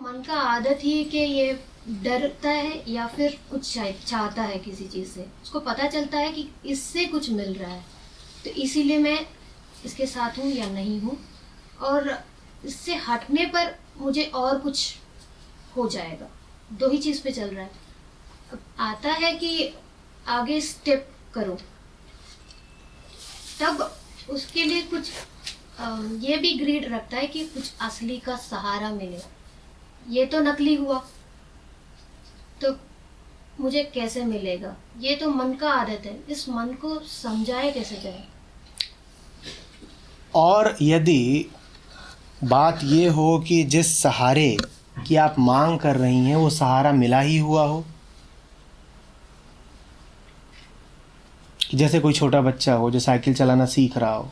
मन का आदत ही कि ये डरता है या फिर कुछ चाहता है किसी चीज़ से, उसको पता चलता है कि इससे कुछ मिल रहा है, तो इसीलिए मैं इसके साथ हूँ या नहीं हूँ, और इससे हटने पर मुझे और कुछ हो जाएगा। दो ही चीज़ पे चल रहा है। अब आता है कि आगे स्टेप करो, तब उसके लिए कुछ ये भी ग्रीड रखता है कि कुछ असली का सहारा मिले। ये तो नकली हुआ, तो मुझे कैसे मिलेगा? ये तो मन का आदत है, इस मन को समझाए कैसे जाए? और यदि बात ये हो कि जिस सहारे की आप मांग कर रही हैं वो सहारा मिला ही हुआ हो, जैसे कोई छोटा बच्चा हो जो साइकिल चलाना सीख रहा हो,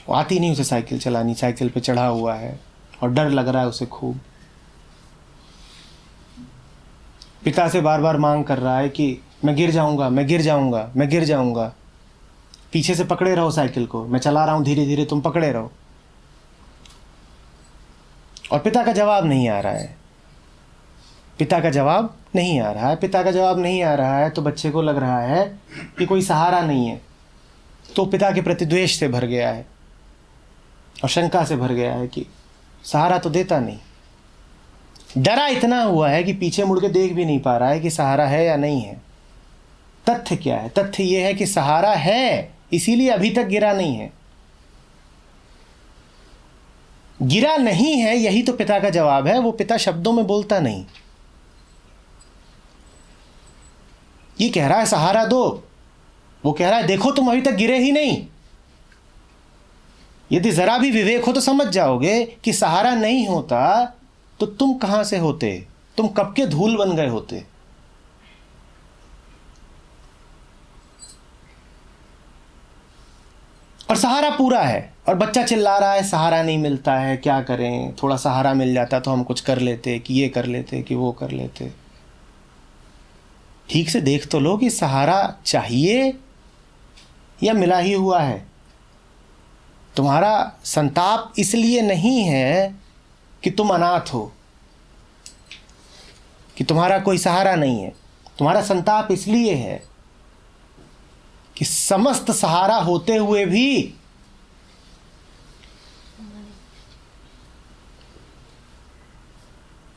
वो आती नहीं उसे साइकिल चलानी, साइकिल पे चढ़ा हुआ है और डर लग रहा है उसे खूब, पिता से बार बार मांग कर रहा है कि मैं गिर जाऊंगा, मैं गिर जाऊंगा, मैं गिर जाऊंगा, पीछे से पकड़े रहो साइकिल को, मैं चला रहा हूं धीरे धीरे, तुम पकड़े रहो। और पिता का जवाब नहीं आ रहा है, पिता का जवाब नहीं आ रहा है, पिता का जवाब नहीं आ रहा है, तो बच्चे को लग रहा है कि कोई सहारा नहीं है, तो पिता के प्रति द्वेष से भर गया है और शंका से भर गया है कि सहारा तो देता नहीं। डरा इतना हुआ है कि पीछे मुड़ के देख भी नहीं पा रहा है कि सहारा है या नहीं है। तथ्य क्या है? तथ्य यह है कि सहारा है, इसीलिए अभी तक गिरा नहीं है। गिरा नहीं है, यही तो पिता का जवाब है। वो पिता शब्दों में बोलता नहीं, ये कह रहा है सहारा दो, वो कह रहा है देखो तुम अभी तक गिरे ही नहीं। यदि जरा भी विवेक हो तो समझ जाओगे कि सहारा नहीं होता तो तुम कहां से होते, तुम कब के धूल बन गए होते। और सहारा पूरा है और बच्चा चिल्ला रहा है सहारा नहीं मिलता है, क्या करें, थोड़ा सहारा मिल जाता तो हम कुछ कर लेते, कि ये कर लेते, कि वो कर लेते। ठीक से देख तो लो कि सहारा चाहिए या मिला ही हुआ है। तुम्हारा संताप इसलिए नहीं है कि तुम अनाथ हो, कि तुम्हारा कोई सहारा नहीं है। तुम्हारा संताप इसलिए है कि समस्त सहारा होते हुए भी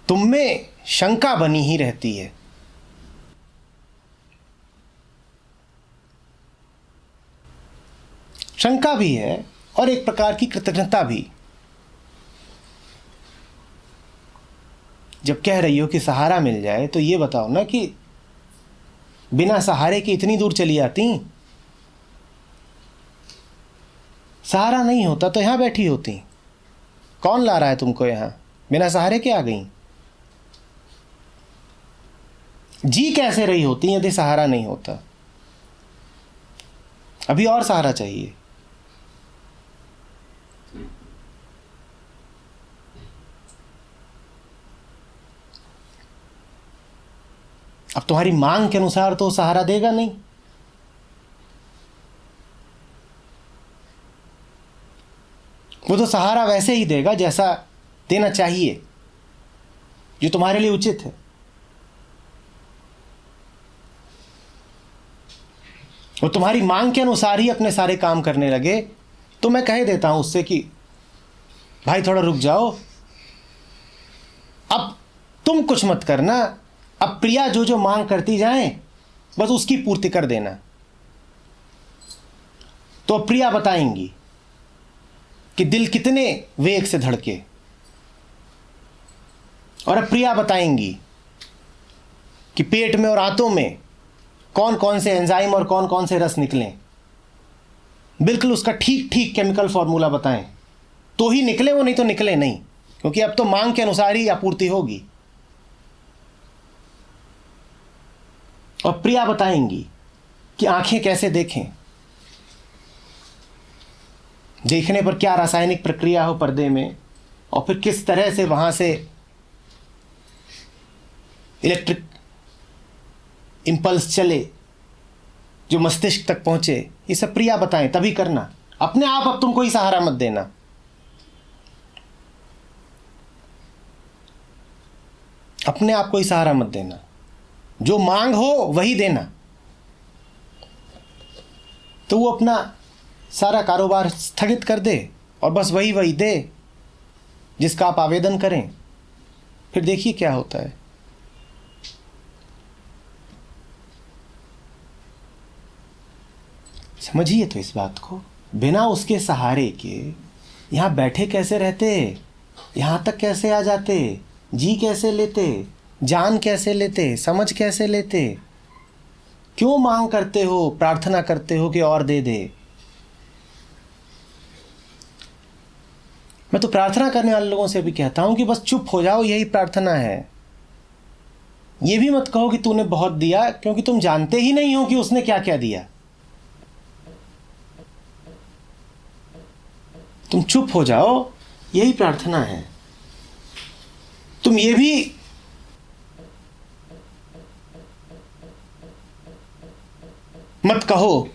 तुम में शंका बनी ही रहती है। शंका भी है और एक प्रकार की कृतज्ञता भी। जब कह रही हो कि सहारा मिल जाए तो ये बताओ ना कि बिना सहारे के इतनी दूर चली आती, सहारा नहीं होता तो यहां बैठी होती। कौन ला रहा है तुमको यहां? बिना सहारे के आ गई। जी कैसे रही होती यदि सहारा नहीं होता? अभी और सहारा चाहिए। अब तुम्हारी मांग के अनुसार तो सहारा देगा नहीं। वो तो सहारा वैसे ही देगा जैसा देना चाहिए, जो तुम्हारे लिए उचित है। वो तुम्हारी मांग के अनुसार ही अपने सारे काम करने लगे तो मैं कह देता हूं उससे कि भाई थोड़ा रुक जाओ, अब तुम कुछ मत करना, अब प्रिया जो जो मांग करती जाए बस उसकी पूर्ति कर देना। तो अब प्रिया बताएंगी कि दिल कितने वेग से धड़के, और अब प्रिया बताएंगी कि पेट में और आंतों में कौन कौन से एंजाइम और कौन कौन से रस निकलें। बिल्कुल उसका ठीक ठीक केमिकल फॉर्मूला बताएं तो ही निकले वो, नहीं तो निकले नहीं, क्योंकि अब तो मांग के अनुसार ही आपूर्ति होगी। और प्रिया बताएंगी कि आंखें कैसे देखें, देखने पर क्या रासायनिक प्रक्रिया हो पर्दे में, और फिर किस तरह से वहां से इलेक्ट्रिक इंपल्स चले जो मस्तिष्क तक पहुंचे। ये सब प्रिया बताएं, तभी करना। अपने आप अब तुम कोई सहारा मत देना। अपने आप को ही सहारा मत देना, जो मांग हो वही देना। तो वो अपना सारा कारोबार स्थगित कर दे और बस वही वही दे जिसका आप आवेदन करें। फिर देखिए क्या होता है। समझिए तो इस बात को, बिना उसके सहारे के यहाँ बैठे कैसे रहते, यहाँ तक कैसे आ जाते, जी कैसे लेते, जान कैसे लेते, समझ कैसे लेते। क्यों मांग करते हो, प्रार्थना करते हो कि और दे दे। मैं तो प्रार्थना करने वाले लोगों से भी कहता हूं कि बस चुप हो जाओ, यही प्रार्थना है। ये भी मत कहो कि तूने बहुत दिया, क्योंकि तुम जानते ही नहीं हो कि उसने क्या क्या दिया। तुम चुप हो जाओ, यही प्रार्थना है। तुम ये भी मत कहो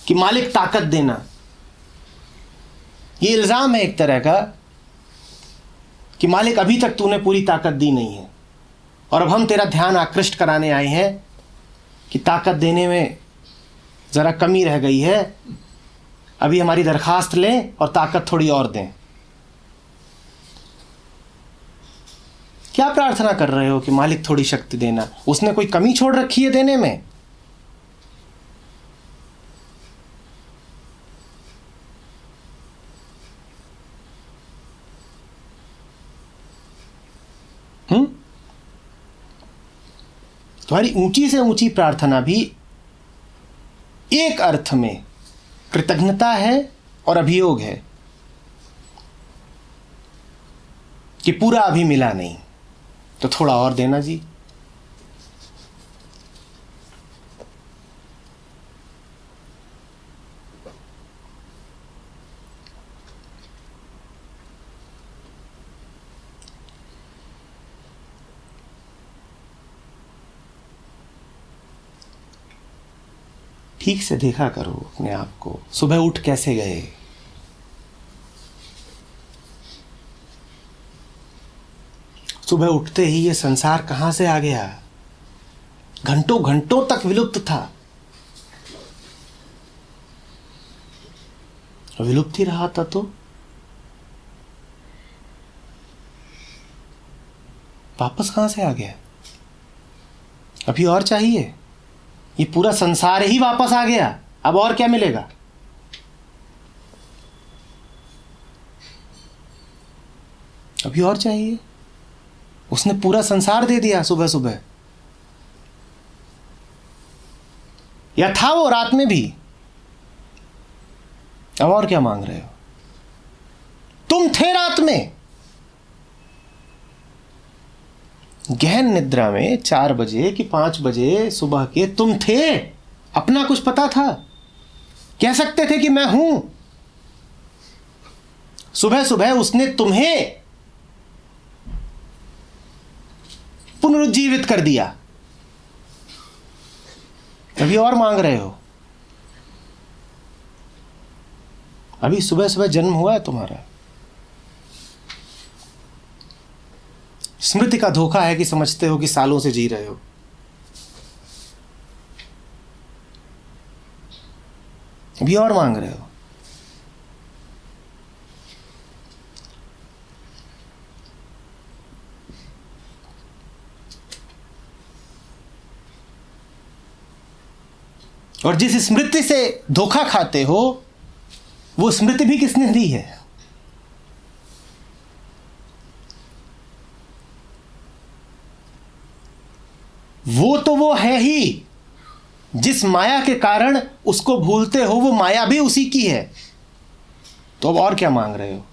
कि मालिक ताकत देना। ये इल्जाम है एक तरह का कि मालिक अभी तक तूने पूरी ताकत दी नहीं है और अब हम तेरा ध्यान आकृष्ट कराने आए हैं कि ताकत देने में जरा कमी रह गई है, अभी हमारी दरखास्त लें और ताकत थोड़ी और दें। क्या प्रार्थना कर रहे हो कि मालिक थोड़ी शक्ति देना? उसने कोई कमी छोड़ रखी है देने में? तुम्हारी ऊंची से ऊंची प्रार्थना भी एक अर्थ में कृतज्ञता है और अभियोग है कि पूरा अभी मिला नहीं, तो थोड़ा और देना जी। ठीक से देखा करो अपने आप को। सुबह उठ कैसे गए? सुबह उठते ही ये संसार कहां से आ गया? घंटों घंटों तक विलुप्त था, विलुप्त ही रहा था, तो वापस कहां से आ गया? अभी और चाहिए? ये पूरा संसार ही वापस आ गया, अब और क्या मिलेगा? अभी और चाहिए? उसने पूरा संसार दे दिया सुबह सुबह। या था वो रात में भी? अब और क्या मांग रहे हो? तुम थे रात में गहन निद्रा में 4 बजे कि 5 बजे सुबह के, तुम थे। अपना कुछ पता था? कह सकते थे कि मैं हूं। सुबह सुबह उसने तुम्हें पुनरुज्जीवित कर दिया, अभी और मांग रहे हो? अभी सुबह सुबह जन्म हुआ है तुम्हारा। स्मृति का धोखा है कि समझते हो कि सालों से जी रहे हो। अभी और मांग रहे हो। और जिस स्मृति से धोखा खाते हो, वो स्मृति भी किसने दी है? वो तो वो है ही। जिस माया के कारण उसको भूलते हो, वो माया भी उसी की है। तो अब और क्या मांग रहे हो?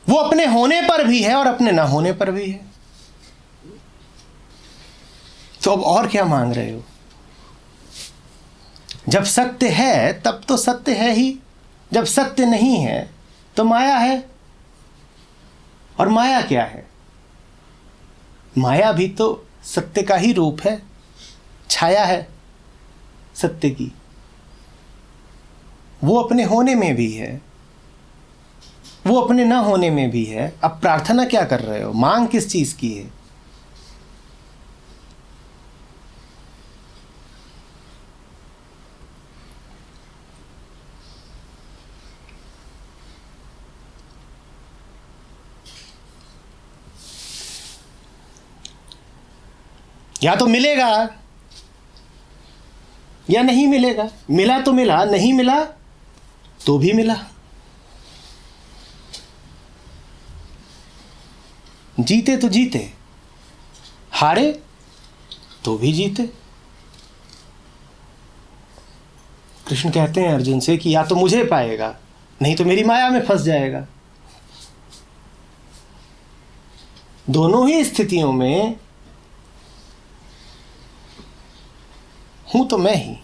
वो अपने होने पर भी है और अपने ना होने पर भी है। तो अब और क्या मांग रहे हो? जब सत्य है तब तो सत्य है ही, जब सत्य नहीं है तो माया है। और माया क्या है? माया भी तो सत्य का ही रूप है, छाया है सत्य की। वो अपने होने में भी है, वो अपने ना होने में भी है। अब प्रार्थना क्या कर रहे हो, मांग किस चीज की है? या तो मिलेगा या नहीं मिलेगा। मिला तो मिला, नहीं मिला तो भी मिला। जीते तो जीते, हारे तो भी जीते। कृष्ण कहते हैं अर्जुन से कि या तो मुझे पाएगा, नहीं तो मेरी माया में फंस जाएगा। दोनों ही स्थितियों में हूं तो मैं ही।